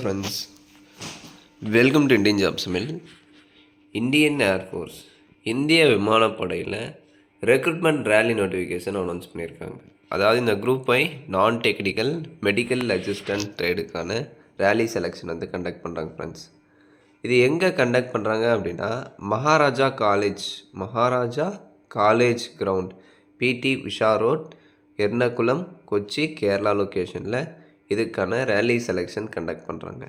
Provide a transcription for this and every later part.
Friends, welcome to Indian jobs mill. Indian air force இந்திய விமானப்படையில் recruitment rally notification announce பண்ணியிருக்காங்க. அதாவது இந்த குரூப் ஐ நான் டெக்னிக்கல் மெடிக்கல் அசிஸ்டன்ட் ட்ரேடுக்கான ரேலி செலெக்ஷன் வந்து கண்டக்ட் பண்ணுறாங்க ஃப்ரெண்ட்ஸ். இது எங்கே கண்டக்ட் பண்ணுறாங்க அப்படின்னா Maharaja college ground, P T Usha road, Ernakulam, Kochi, Kerala லொக்கேஷனில் இதுக்கான ரேலி செலெக்ஷன் கண்டக்ட் பண்ணுறாங்க.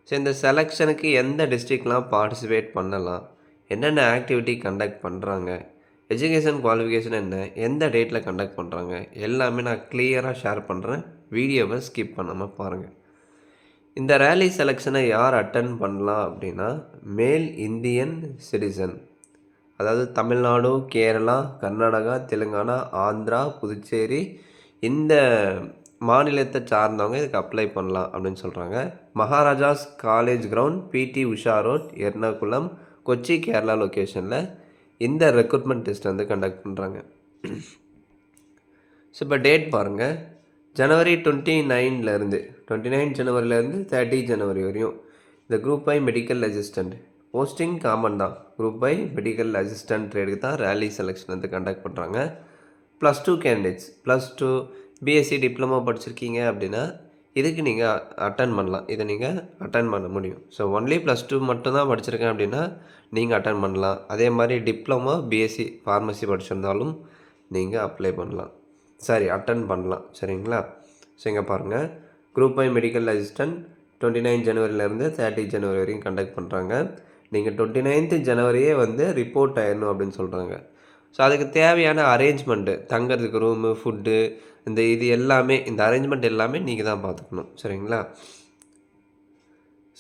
ஸோ இந்த செலெக்ஷனுக்கு எந்த டிஸ்ட்ரிக்ட்லாம் பார்ட்டிசிபேட் பண்ணலாம், என்னென்ன ஆக்டிவிட்டி கண்டக்ட் பண்ணுறாங்க, எஜுகேஷன் குவாலிஃபிகேஷன் என்ன, எந்த டேட்டில் கண்டக்ட் பண்ணுறாங்க, எல்லாமே நான் கிளியராக ஷேர் பண்ணுறேன். வீடியோவை ஸ்கிப் பண்ணாமல் பாருங்கள். இந்த ரேலி செலெக்ஷனை யார் அட்டன் பண்ணலாம் அப்படின்னா மேல் இந்தியன் சிட்டிசன், அதாவது தமிழ்நாடு, கேரளா, கர்நாடகா, தெலுங்கானா, ஆந்திரா, புதுச்சேரி இந்த மாநிலத்தை சார்ந்தவங்க இதுக்கு அப்ளை பண்ணலாம் அப்படின்னு சொல்கிறாங்க. Maharaja's college ground, P T Usha road, Ernakulam, Kochi, Kerala லொக்கேஷனில் இந்த ரெக்ரூட்மெண்ட் டெஸ்ட் வந்து கண்டக்ட் பண்ணுறாங்க. ஸோ இப்போ டேட் பாருங்கள், ஜனவரி 29 ஜனவரிலேருந்து 30 ஜனவரி வரையும் இந்த group I medical assistant posting common தான். குரூப் ஐ மெடிக்கல் அசிஸ்டன்ட் ட்ரேடுக்கு தான் ரேலி செலெக்ஷன் வந்து கண்டக்ட் பண்ணுறாங்க. +2 கேண்டிடேட்ஸ், +2 பிஎஸ்சி டிப்ளமோ படிச்சிருக்கீங்க அப்படின்னா இதுக்கு நீங்கள் அட்டன் பண்ணலாம். இதை நீங்கள் அட்டன் பண்ண முடியும். ஸோ ஒன்லி +2 மட்டும்தான் படிச்சிருக்கேன் அப்படின்னா நீங்கள் அட்டன் பண்ணலாம். அதே மாதிரி டிப்ளமோ பிஎஸ்சி ஃபார்மசி படிச்சிருந்தாலும் நீங்கள் அப்ளை பண்ணலாம், அட்டன் பண்ணலாம். சரிங்களா? ஸோ இங்கே பாருங்கள், குரூப் ஐ மெடிக்கல் அசிஸ்டன்ட் 29 ஜனவரிலேருந்து 30 ஜனவரி வரைக்கும் கண்டக்ட் பண்ணுறாங்க. நீங்கள் 29 ஜனவரியே வந்து ரிப்போர்ட் ஆயிடணும் அப்படின்னு சொல்கிறாங்க. ஸோ அதுக்கு தேவையான அரேஞ்ச்மெண்ட்டு, தங்கிறதுக்கு ரூமு, ஃபுட்டு, இது எல்லாமே, இந்த அரேஞ்ச்மெண்ட் எல்லாமே நீங்கள் தான் பார்த்துக்கணும். சரிங்களா?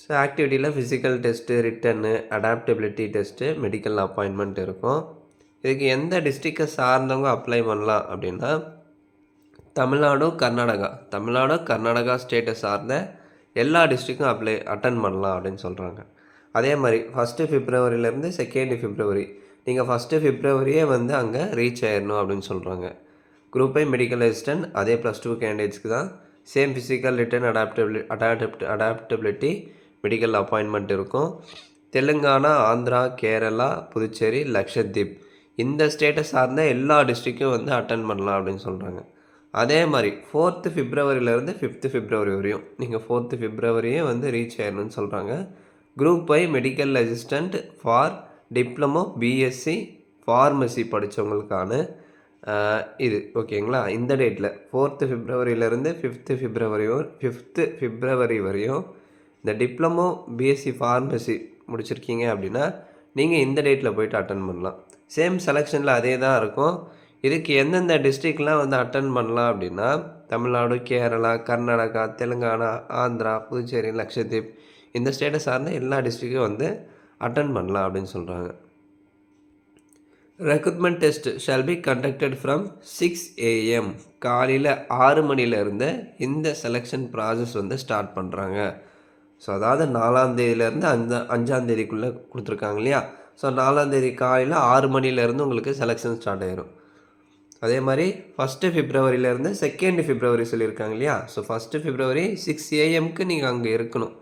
ஸோ ஆக்டிவிட்டியில் ஃபிசிக்கல் டெஸ்ட்டு, ரிட்டன்னு, அடாப்டபிலிட்டி டெஸ்ட்டு, மெடிக்கல் அப்பாயின்மெண்ட் இருக்கும். இதுக்கு எந்த டிஸ்ட்ரிக்டை சார்ந்தவங்க அப்ளை பண்ணலாம் அப்படின்னா தமிழ்நாடு, கர்நாடகா ஸ்டேட்டை சார்ந்த எல்லா டிஸ்ட்ரிக்கும் அட்டன் பண்ணலாம் அப்படின்னு சொல்கிறாங்க. அதே மாதிரி 1 பிப்ரவரியிலேருந்து 2 பிப்ரவரி நீங்கள் 1 பிப்ரவரியே வந்து அங்கே ரீச் ஆயிடணும் அப்படின்னு சொல்கிறாங்க. குரூப் ஐ மெடிக்கல் அசிஸ்டன்ட் அதே +2 கேண்டிடேட்ஸ்க்கு தான். Same physical, written, adaptability, medical appointment இருக்கும். தெலுங்கானா, ஆந்திரா, கேரளா, புதுச்சேரி, லக்ஷத்வீப் இந்த ஸ்டேட்டை சார்ந்த எல்லா டிஸ்ட்ரிக்கும் வந்து அட்டன் பண்ணலாம் அப்படின்னு சொல்கிறாங்க. அதே மாதிரி 4 பிப்ரவரியிலேருந்து 5 பிப்ரவரி வரையும் நீங்கள் 4 பிப்ரவரியே வந்து ரீச் ஆயிடணும்னு சொல்கிறாங்க. Group I medical assistant for diploma BSc pharmacy படித்தவங்களுக்கான இது ஓகேங்களா. இந்த டேட்டில் 4 பிப்ரவரியிலேருந்து 5 பிப்ரவரி வரையும் இந்த டிப்ளமோ பிஎஸ்சி ஃபார்மசி முடிச்சிருக்கீங்க அப்படின்னா நீங்கள் இந்த டேட்டில் போய்ட்டு அட்டன் பண்ணலாம். சேம் செலெக்ஷனில் அதே தான் இருக்கும். இதுக்கு எந்தெந்த டிஸ்ட்ரிக்ட்லாம் வந்து அட்டன் பண்ணலாம் அப்படின்னா தமிழ்நாடு, கேரளா, கர்நாடகா, தெலுங்கானா, ஆந்திரா, புதுச்சேரி, லக்ஷத்வீப் இந்த ஸ்டேட்டை சார்ந்த எல்லா டிஸ்ட்ரிக்கும் வந்து அட்டன் பண்ணலாம் அப்படின்னு சொல்கிறாங்க. Recruitment test shall be conducted from 6 AM காலையில் 6 மணிலேருந்து இந்த செலெக்ஷன் ப்ராசஸ் வந்து ஸ்டார்ட் பண்ணுறாங்க. ஸோ அதாவது 4ஆம் தேதியிலேருந்து 5ஆம் தேதிக்குள்ளே கொடுத்துருக்காங்க இல்லையா. ஸோ 4ஆம் தேதி காலையில் 6 மணிலேருந்து உங்களுக்கு செலெக்ஷன் ஸ்டார்ட் ஆயிரும். அதே மாதிரி 1 பிப்ரவரியிலேருந்து 2 பிப்ரவரி சொல்லியிருக்காங்க இல்லையா. ஸோ 1 பிப்ரவரி 6 AM நீங்கள் அங்கே இருக்கணும்.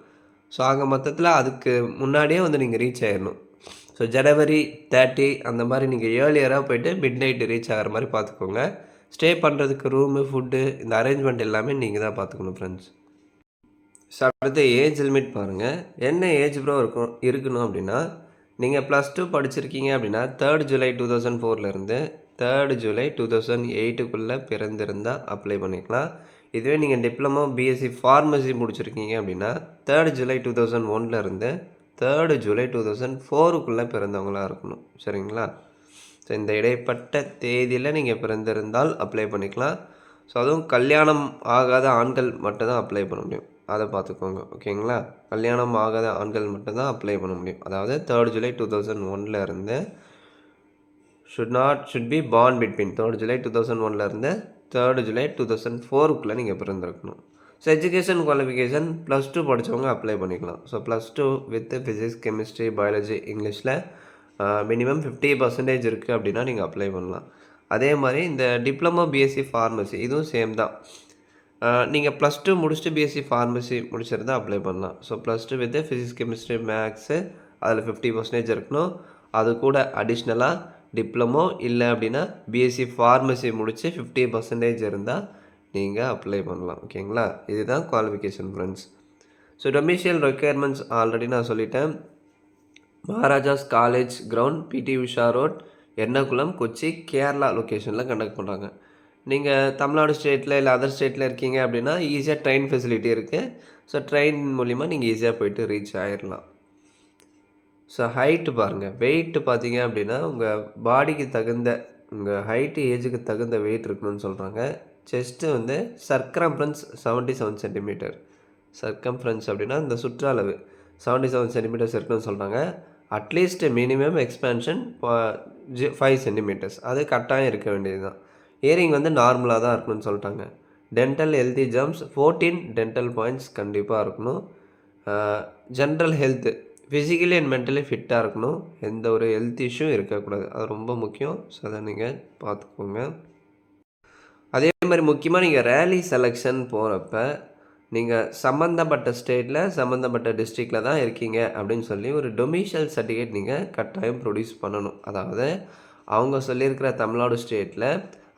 ஸோ ஆக மொத்தத்தில் அதுக்கு முன்னாடியே வந்து நீங்கள் ரீச் ஆயிடணும். ஸோ ஜனவரி 30 அந்த மாதிரி நீங்கள் ஏர்லியராக போய்ட்டு மிட் நைட்டு ரீச் ஆகிற மாதிரி பார்த்துக்கோங்க. ஸ்டே பண்ணுறதுக்கு ரூமு, ஃபுட்டு இந்த அரேஞ்ச்மெண்ட் எல்லாமே நீங்கள் தான் பார்த்துக்கணும் ஃப்ரெண்ட்ஸ். ஸோ அடுத்த ஏஜ் லிமிட் பாருங்கள், என்ன ஏஜ் ப்ரோ இருக்கணும் அப்படின்னா நீங்கள் +2 படிச்சிருக்கீங்க அப்படின்னா 3 ஜூலை 2004 3 ஜூலை 2008 பிறந்திருந்தால் அப்ளை பண்ணிக்கலாம். இதுவே நீங்கள் டிப்ளமோ பிஎஸ்சி ஃபார்மசி முடிச்சிருக்கீங்க அப்படின்னா 3 ஜூலை 2001 3 ஜூலை 2004 பிறந்தவங்களாக இருக்கணும். சரிங்களா? ஸோ இந்த இடைப்பட்ட தேதியில் நீங்கள் பிறந்திருந்தால் அப்ளை பண்ணிக்கலாம். ஸோ அதுவும் கல்யாணம் ஆகாத ஆண்கள் மட்டும்தான் அப்ளை பண்ண முடியும், அதை பார்த்துக்கோங்க. ஓகேங்களா? கல்யாணம் ஆகாத ஆண்கள் மட்டும்தான் அப்ளை பண்ண முடியும். அதாவது 3 July 2001 should be born between 3 July 2001 3 July 2004 நீங்கள் பிறந்திருக்கணும். ஸோ எஜுகேஷன் குவாலிஃபிகேஷன் +2 படித்தவங்க அப்ளை பண்ணிக்கலாம். So +2 with physics, chemistry, biology, இங்கிலீஷில் மினிமம் 50% இருக்குது அப்படின்னா நீங்கள் அப்ளை பண்ணலாம். அதே மாதிரி இந்த டிப்ளமோ பிஎஸ்சி ஃபார்மசி இதுவும் சேம் தான். நீங்கள் +2 முடிச்சுட்டு பிஎஸ்சி ஃபார்மசி முடிச்சிருந்தா அப்ளை பண்ணலாம். So +2 with physics, chemistry, maths அதில் 50% இருக்கணும். அது கூட அடிஷ்னலாக டிப்ளமோ இல்லை அப்படின்னா பிஎஸ்சி ஃபார்மசி முடித்து 50% இருந்தால் நீங்கள் அப்ளை பண்ணலாம். ஓகேங்களா? இதுதான் qualification friends. So domicile requirements already நான் சொல்லிட்டேன். Maharaja's college ground, P T Usha road, Ernakulam, Kochi, Kerala லொக்கேஷனில் கண்டக்ட் பண்ணுறாங்க. நீங்கள் தமிழ்நாடு ஸ்டேட்டில் இல்லை அதர் ஸ்டேட்டில் இருக்கீங்க அப்படின்னா ஈஸியாக ட்ரெயின் ஃபெசிலிட்டி இருக்குது. ஸோ ட்ரெயின் மூலிமா நீங்கள் ஈஸியாக போயிட்டு ரீச் ஆகிடலாம். ஸோ ஹைட்டு பாருங்கள், வெயிட்டு பார்த்தீங்க அப்படின்னா உங்கள் பாடிக்கு தகுந்த உங்கள் ஹைட்டு ஏஜுக்கு தகுந்த வெயிட் இருக்கணும்னு சொல்கிறாங்க. செஸ்ட்டு வந்து சர்க்கம்ஃபரன்ஸ் 77 சென்டிமீட்டர். சர்க்கம்ஃபரன்ஸ் அப்படின்னா இந்த சுற்றளவு 77 சென்டிமீட்டர்ஸ் இருக்கணும்னு சொல்கிறாங்க. அட்லீஸ்ட் மினிமம் எக்ஸ்பேன்ஷன் 5 சென்டிமீட்டர்ஸ் அது கட்டாயம் இருக்க வேண்டியது தான். இயரிங் வந்து நார்மலாக தான் இருக்கணும்னு சொல்லிட்டாங்க. Dental healthy jumps 14 dental points கண்டிப்பாக இருக்கணும். General health physically and mentally ஃபிட்டாக இருக்கணும். எந்த ஒரு ஹெல்த் இஷ்யூ இருக்கக்கூடாது. அது ரொம்ப முக்கியம். ஸோ அதை நீங்கள் பார்த்துக்கோங்க. அதே மாதிரி முக்கியமாக நீங்கள் ரேலி செலெக்ஷன் போகிறப்ப நீங்கள் சம்மந்தப்பட்ட ஸ்டேட்டில் சம்மந்தப்பட்ட டிஸ்ட்ரிக்டில் தான் இருக்கீங்க அப்படின்னு சொல்லி ஒரு டொமிஷியல் சர்டிஃபிகேட் நீங்கள் கட்டாயம் ப்ரொடியூஸ் பண்ணணும். அதாவது அவங்க சொல்லியிருக்கிற தமிழ்நாடு ஸ்டேட்டில்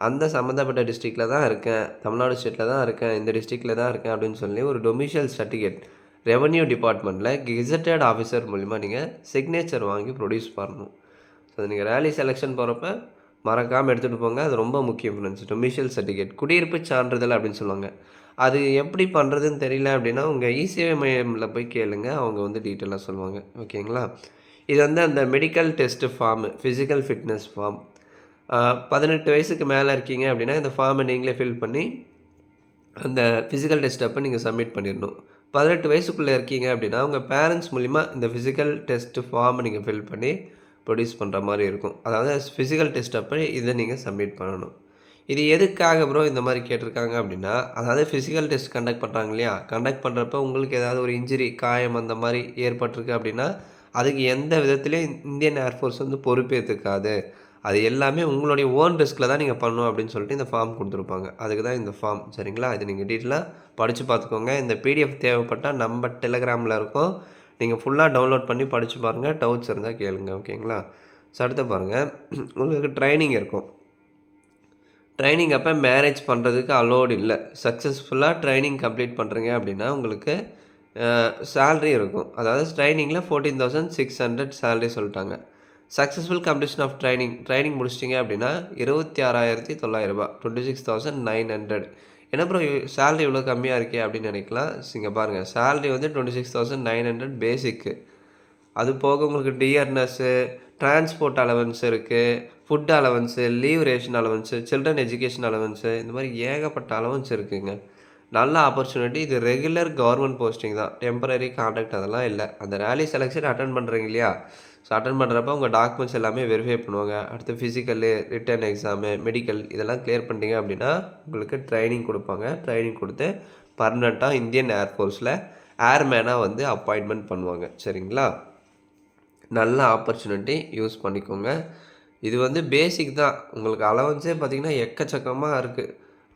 அந்த சம்மந்தப்பட்ட டிஸ்ட்ரிக்டில் தான் இருக்கேன், தமிழ்நாடு ஸ்டேட்டில் தான் இருக்கேன், இந்த டிஸ்ட்ரிக்டில் தான் இருக்கேன் அப்படின்னு சொல்லி ஒரு டொமிஷியல் சர்டிஃபிகேட் ரெவன்யூ டிபார்ட்மெண்ட்டில் கெசட்டட் ஆஃபீஸர் மூலிமா நீங்கள் சிக்னேச்சர் வாங்கி ப்ரொடியூஸ் பண்ணணும். ஸோ நீங்கள் ரேலி செலெக்ஷன் போகிறப்ப மறக்காமல் எடுத்துகிட்டு போங்க. அது ரொம்ப முக்கியம் ஃப்ரெண்ட்ஸ். டொமிஷியல் சர்டிஃபிகேட் குடியிருப்பு சான்றிதழ் அப்படின்னு சொல்லுவாங்க. அது எப்படி பண்ணுறதுன்னு தெரியல அப்படின்னா உங்கள் இசேவை மையமில் போய் கேளுங்க. அவங்க வந்து டீட்டெயிலாக சொல்லுவாங்க. ஓகேங்களா? இது வந்து அந்த medical test form, physical fitness form. 18 வயசுக்கு மேலே இருக்கீங்க அப்படின்னா இந்த ஃபார்மை நீங்களே ஃபில் பண்ணி அந்த ஃபிசிக்கல் டெஸ்ட் அப்போ நீங்கள் சப்மிட் பண்ணிடணும். 18 வயசுக்குள்ளே இருக்கீங்க அப்படின்னா உங்கள் பேரண்ட்ஸ் மூலிமா இந்த ஃபிசிக்கல் டெஸ்ட்டு ஃபார்மை நீங்கள் ஃபில் பண்ணி ப்ரொடியூஸ் பண்ணுற மாதிரி இருக்கும். அதாவது ஃபிசிக்கல் டெஸ்ட் அப்போ இதை நீங்கள் சப்மிட் பண்ணணும். இது எதுக்காக ப்ரோ இந்த மாதிரி கேட்டிருக்காங்க அப்படின்னா, அதாவது ஃபிசிக்கல் டெஸ்ட் கண்டக்ட் பண்ணுறாங்க இல்லையா, கண்டக்ட் பண்ணுறப்ப உங்களுக்கு ஏதாவது ஒரு இன்ஜுரி, காயம் அந்த மாதிரி ஏற்பட்டிருக்கு அப்படின்னா அதுக்கு எந்த விதத்துலேயும் இந்தியன் ஏர்ஃபோர்ஸ் வந்து பொறுப்பேற்றுக்காது. அது எல்லாமே உங்களுடைய ஓன் ரிஸ்கில் தான் நீங்கள் பண்ணணும் அப்படின்னு சொல்லிட்டு இந்த ஃபார்ம் கொடுத்துருப்பாங்க. அதுக்கு தான் இந்த ஃபார்ம். சரிங்களா? இது நீங்கள் டீட்டெயிலாக படித்து பார்த்துக்கோங்க. இந்த பிடிஎஃப் தேவைப்பட்டால் நம்ம டெலகிராமில் இருக்கும். நீங்கள் ஃபுல்லாக டவுன்லோட் பண்ணி படித்து பாருங்கள். டவுட்ஸ் இருந்தால் கேளுங்க. ஓகேங்களா? ஸோ அடுத்து பாருங்கள், உங்களுக்கு ட்ரைனிங் இருக்கும். ட்ரைனிங் அப்போ மேரேஜ் பண்ணுறதுக்கு அலோடு இல்லை. சக்ஸஸ்ஃபுல்லாக ட்ரைனிங் கம்ப்ளீட் பண்ணுறீங்க அப்படின்னா உங்களுக்கு சேல்ரி இருக்கும். அதாவது ட்ரைனிங்கில் 14,600 சேல்ரி சொல்லிட்டாங்க. சக்ஸஸ்ஃபுல் கம்ப்ளீஷன் ஆஃப் ட்ரைனிங் முடிச்சிட்டிங்க அப்படின்னா 26,900 26,900. என்ன ப்ரோ சேல்ரி இவ்வளோ கம்மியாக இருக்கே அப்படின்னு நினைக்கலாம். இங்கே பாருங்கள், சேல்ரி வந்து 26,900 பேசிக்கு. அது போக உங்களுக்கு டிஆர்என்எஸ்ஸு, டிரான்ஸ்போர்ட் அலவன்ஸ் இருக்குது, food allowance, leave ration allowance, children education allowance, இந்த மாதிரி ஏகப்பட்ட அலவன்ஸ் இருக்குதுங்க. நல்ல ஆப்பர்ச்சுனிட்டி. இது ரெகுலர் கவர்மெண்ட் போஸ்டிங் தான். டெம்பரரி கான்ட்ராக்ட் அதெல்லாம் இல்லை. அந்த ரேலி செலெக்ஷன் அட்டன் பண்ணுறீங்க இல்லையா, ஸோ அட்டன் பண்ணுறப்ப உங்கள் டாக்குமெண்ட்ஸ் எல்லாமே வெரிஃபை பண்ணுவாங்க. அடுத்து ஃபிசிக்கலு, ரிட்டன் எக்ஸாமு, மெடிக்கல் இதெல்லாம் கிளியர் பண்ணிட்டீங்க அப்படின்னா உங்களுக்கு ட்ரைனிங் கொடுப்பாங்க. ட்ரைனிங் கொடுத்து பர்மனெண்ட்டாக இந்தியன் ஏர்ஃபோர்ஸில் ஏர்மேனாக வந்து அப்பாயின்மெண்ட் பண்ணுவாங்க. சரிங்களா? நல்ல ஆப்பர்ச்சுனிட்டி, யூஸ் பண்ணிக்கோங்க. இது வந்து பேசிக் தான். உங்களுக்கு அலவன்ஸே பார்த்திங்கன்னா எக்கச்சக்கமாக இருக்குது.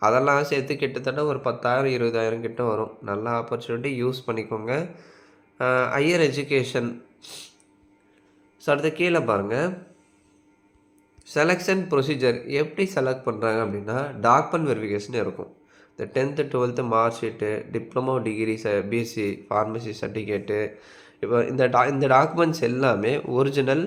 அதெல்லாம் சேர்த்து கிட்டத்தட்ட ஒரு 10,000 20,000 கிட்ட வரும். நல்ல ஆப்பர்ச்சுனிட்டி, யூஸ் பண்ணிக்கோங்க. Higher education. ஸோ அடுத்து கீழே பாருங்கள், செலெக்ஷன் ப்ரொசீஜர் எப்படி செலக்ட் பண்ணுறாங்க அப்படின்னா டாக்குமெண்ட் வெரிஃபிகேஷன் இருக்கும். இந்த 10th 12th mark sheet, diploma degree, BSc pharmacy certificate, இப்போ இந்த டாக்குமெண்ட்ஸ் எல்லாமே ஒரிஜினல்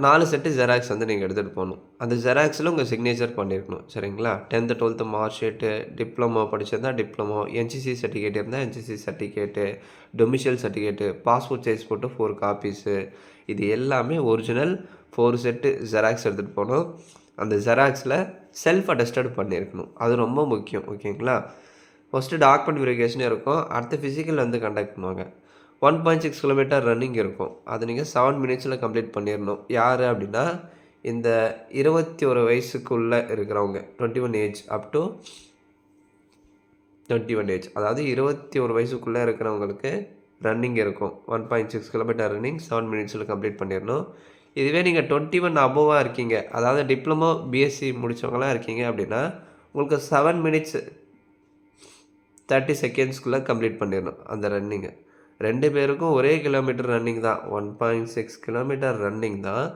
4 செட்டு ஜெராக்ஸ் வந்து நீங்கள் எடுத்துகிட்டு போகணும். அந்த ஜெராக்ஸில் உங்கள் சிக்னேச்சர் பண்ணியிருக்கணும். சரிங்களா? 10th 12th mark sheet, diploma படிச்சிருந்தா டிப்ளமோ, என்சிசி சர்டிஃபிகேட் இருந்தால் NCC certificate, domicile certificate, passport size photo 4 copies, இது எல்லாமே ஒரிஜினல் 4 செட்டு ஜெராக்ஸ் எடுத்துகிட்டு போகணும். அந்த ஜெராக்ஸில் செல்ஃப் அட்டஸ்டட் பண்ணியிருக்கணும். அது ரொம்ப முக்கியம். ஓகேங்களா? ஃபஸ்ட்டு டாக்குமெண்ட் வெரிஃபிகேஷனே இருக்கும். அடுத்து ஃபிசிக்கல் வந்து கண்டக்ட் பண்ணுவாங்க. 1.6 கிலோமீட்டர் ரன்னிங் இருக்கும். அது நீங்கள் 7 மினிட்ஸில் கம்ப்ளீட் பண்ணிடணும். யார் அப்படின்னா இந்த 21 வயசுக்குள்ளே இருக்கிறவங்க, 21 ஏஜ் அப் டு 21 ஏஜ், அதாவது 21 வயசுக்குள்ளே இருக்கிறவங்களுக்கு ரன்னிங் இருக்கும். 1.6 கிலோமீட்டர் ரன்னிங் 7 மினிட்ஸில் கம்ப்ளீட் பண்ணிடணும். இதுவே நீங்கள் 21 அபோவாக இருக்கீங்க, அதாவது டிப்ளமோ பிஎஸ்சி முடித்தவங்களாம் இருக்கீங்க அப்படின்னா உங்களுக்கு 7 மினிட்ஸ் 30 செகண்ட்ஸ்குள்ளே கம்ப்ளீட் பண்ணிடணும் அந்த ரன்னிங்கை. 2 பேருக்கும் ஒரே கிலோமீட்டர் ரன்னிங் தான். 1.6 கிலோமீட்டர் ரன்னிங் தான்.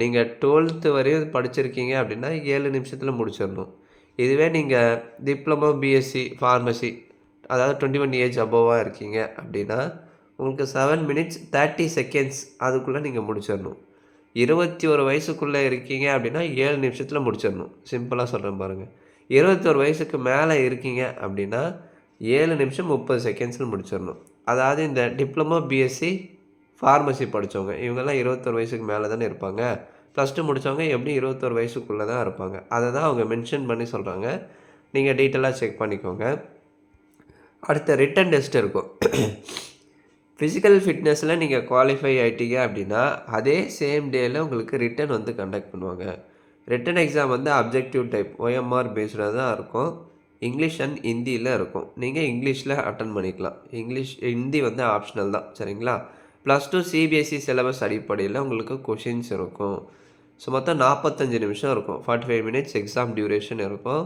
நீங்கள் 12th வரையும் படிச்சிருக்கீங்க அப்படின்னா 7 நிமிஷத்தில் முடிச்சிடணும். இதுவே நீங்கள் டிப்ளமோ, பிஎஸ்சி, ஃபார்மசி, அதாவது 21 ஏஜ் அபோவாக இருக்கீங்க அப்படின்னா உங்களுக்கு 7 மினிட்ஸ் 30 செகண்ட்ஸ் அதுக்குள்ளே நீங்கள் முடிச்சிடணும். 21 வயசுக்குள்ளே இருக்கீங்க அப்படின்னா 7 நிமிஷத்தில் முடிச்சிடணும். சிம்பிளாக சொல்கிறேன் பாருங்கள். 21 வயசுக்கு மேலே இருக்கீங்க அப்படின்னா 7 நிமிஷம் 30 செகண்ட்ஸில் முடிச்சிடணும். அதாவது இந்த டிப்ளமோ, பிஎஸ்சி, ஃபார்மசி படித்தவங்க இவங்கெல்லாம் 21 வயசுக்கு மேலே தானே இருப்பாங்க. +2 முடித்தவங்க எப்படி 21 வயசுக்குள்ளே தான் இருப்பாங்க. அதை தான் அவங்க மென்ஷன் பண்ணி சொல்கிறாங்க. நீங்கள் டீட்டெயிலாக செக் பண்ணிக்கோங்க. அடுத்த ரிட்டன் டெஸ்ட் இருக்கும். ஃபிசிக்கல் ஃபிட்னஸில் நீங்கள் குவாலிஃபை ஆகிட்டீங்க அப்படின்னா அதே சேம் டேயில் உங்களுக்கு ரிட்டன் வந்து கண்டக்ட் பண்ணுவாங்க. ரிட்டன் எக்ஸாம் வந்து அப்ஜெக்டிவ் டைப் OMR பேஸ்டாக தான் இருக்கும். இங்கிலீஷ் அண்ட் ஹிந்தியில் இருக்கும். நீங்கள் இங்கிலீஷில் அட்டன் பண்ணிக்கலாம். ஹிந்தி வந்து ஆப்ஷனல் தான். சரிங்களா? +2 CBSE சிலபஸ் அடிப்படையில் உங்களுக்கு கொஷின்ஸ் இருக்கும். ஸோ மொத்தம் 45 நிமிஷம் இருக்கும். 45 மினிட்ஸ் எக்ஸாம் டியூரேஷன் இருக்கும்.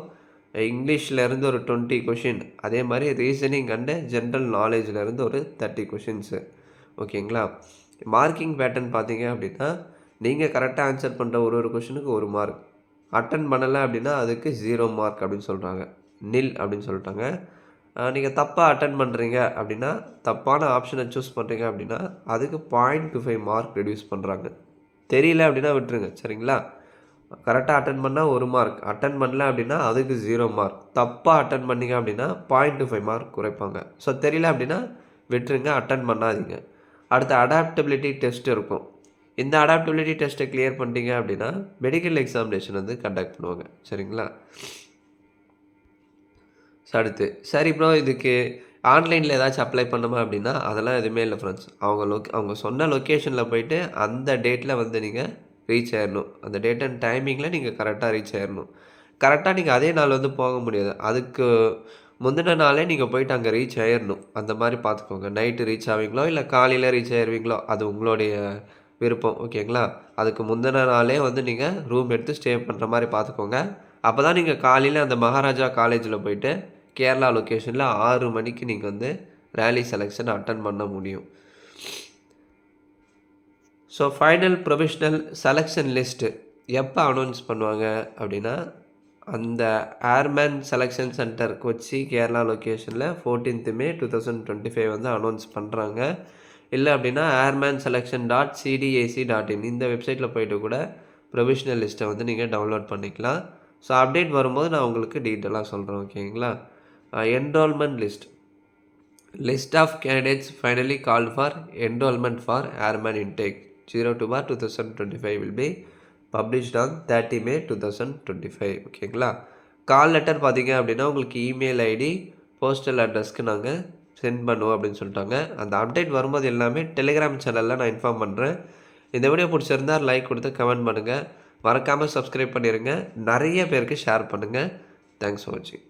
இங்கிலீஷ்லேருந்து ஒரு 20 கொஷின், அதே மாதிரி ரீசனிங் அண்டு ஜென்ரல் நாலேஜ்லேருந்து ஒரு 30 கொஷின்ஸு. ஓகேங்களா? மார்க்கிங் பேட்டர்ன் பார்த்தீங்க அப்படின்னா நீங்கள் கரெக்டாக ஆன்சர் பண்ணுற ஒரு கொஷினுக்கு 1 மார்க், அட்டன் பண்ணலை அப்படின்னா அதுக்கு 0 மார்க் அப்படின்னு சொல்கிறாங்க. நில் அப்படின்னு சொல்லிட்டாங்க. நீங்கள் தப்பாக அட்டன் பண்ணுறீங்க அப்படின்னா, தப்பான ஆப்ஷனை சூஸ் பண்ணுறீங்க அப்படின்னா அதுக்கு 0.25 மார்க் ரெடியூஸ் பண்ணுறாங்க. தெரியல அப்படின்னா விட்டுருங்க. சரிங்களா? கரெக்டாக அட்டன் பண்ணால் 1 மார்க், அட்டன் பண்ணல அப்படின்னா அதுக்கு 0 மார்க், தப்பாக அட்டன் பண்ணிங்க அப்படின்னா 0.25 மார்க் குறைப்பாங்க. ஸோ தெரியல அப்படின்னா விட்டுருங்க, அட்டன் பண்ணாதீங்க. அடுத்து அடாப்டபிலிட்டி டெஸ்ட் இருக்கும். இந்த அடாப்டபிலிட்டி டெஸ்ட்டை கிளியர் பண்ணிட்டீங்க அப்படின்னா மெடிக்கல் எக்ஸாமினேஷன் வந்து கண்டக்ட் பண்ணுவாங்க. சரிங்களா? அடுத்து சரி ப்ரோ, இதுக்கு ஆன்லைனில் ஏதாச்சும் அப்ளை பண்ணுமா அப்படின்னா அதெல்லாம் எதுவுமே இல்லை ஃப்ரெண்ட்ஸ். அவங்க சொன்ன லொக்கேஷனில் போயிட்டு அந்த டேட்டில் வந்து நீங்கள் ரீச் ஆயிடணும். அந்த டேட் அண்ட் டைமிங்கில் நீங்கள் கரெக்டாக ரீச் ஆயிடணும். கரெக்டாக நீங்கள் அதே நாள் வந்து போக முடியாது. அதுக்கு முந்தின நாளே நீங்கள் போயிட்டு அங்கே ரீச் ஆயிடணும். அந்த மாதிரி பார்த்துக்கோங்க. நைட்டு ரீச் ஆவீங்களோ இல்லை காலையில் ரீச் ஆயிடுவீங்களோ அது உங்களுடைய விருப்பம். ஓகேங்களா? அதுக்கு முந்தின நாளே வந்து நீங்கள் ரூம் எடுத்து ஸ்டே பண்ணுற மாதிரி பார்த்துக்கோங்க. அப்போ தான் நீங்கள் காலையில் அந்த மகாராஜா காலேஜில் போயிட்டு கேரளா லொக்கேஷனில் 6 மணிக்கு நீங்கள் வந்து ரேலி செலெக்ஷன் அட்டன் பண்ண முடியும். So final provisional selection list எப்போ அனௌன்ஸ் பண்ணுவாங்க அப்படின்னா அந்த airman selection centre Kochi Kerala லொக்கேஷனில் 14th May 2025 வந்து அனௌன்ஸ் பண்ணுறாங்க. இல்லை அப்படின்னா airmanSelection.cdac.in இந்த வெப்சைட்டில் போய்ட்டு கூட ப்ரொவிஷ்னல் லிஸ்ட்டை வந்து நீங்கள் டவுன்லோட் பண்ணிக்கலாம். ஸோ அப்டேட் வரும்போது நான் உங்களுக்கு டீட்டெயிலாக சொல்கிறேன். ஓகேங்களா? Enrolment list of candidates finally called for enrolment for airmen intake 02/2025 will be published on 30 May 2025. ஓகேங்களா? கால் லெட்டர் பார்த்தீங்க அப்படின்னா உங்களுக்கு இமெயில் ஐடி, போஸ்டல் அட்ரஸ்க்கு நாங்கள் சென்ட் பண்ணுவோம் அப்படின்னு சொல்லிட்டாங்க. அந்த அப்டேட் வரும்போது எல்லாமே டெலிகிராம் சேனலில் நான் இன்ஃபார்ம் பண்ணுறேன். இந்த வீடியோ பிடிச்சிருந்தால் லைக் கொடுத்து கமெண்ட் பண்ணுங்கள். மறக்காமல் சப்ஸ்கிரைப் பண்ணிடுங்க. நிறைய பேருக்கு ஷேர் பண்ணுங்கள். தேங்க்ஸ் ஃபார் வாட்சிங்.